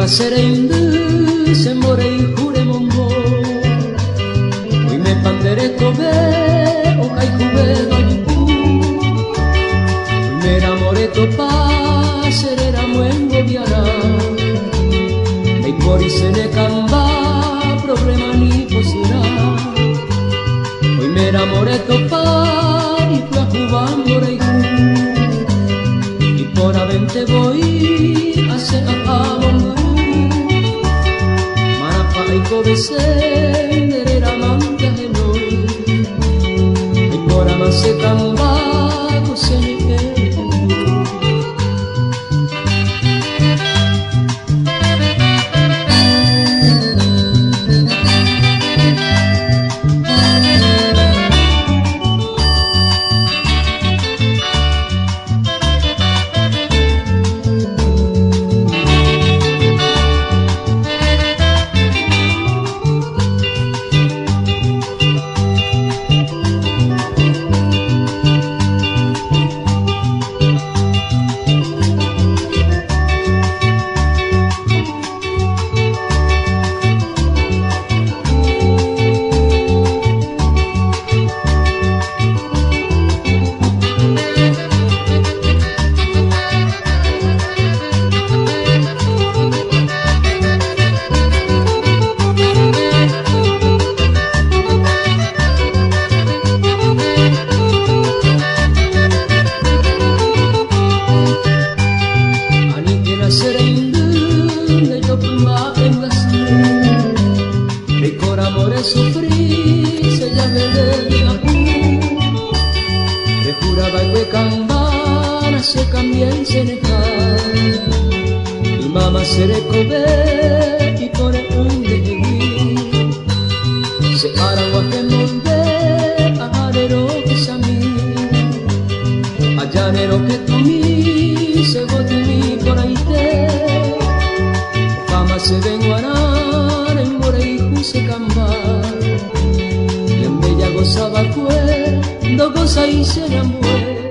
serende se more y jure mombo. Hoy me pandere tobe, o kai jube doyuku. Hoy me enamoré topa, serera muengo viara. Me cori se ne camba, problema ni posura. Hoy me enamoré topa, y fui a jugar moreiku. Y por avente voy a ser a Sendera manga henoi e por amase camba kusene sufrí se llame de la de juraba que cambana se cambien se neja y mamá se recobe y por el punde de mí se aragua que molde ajarero que samí allanero que tomí se botemí por ahí te fama se ven guanar en moreiku se camba y en bella gozaba cuando goza y se enamoré.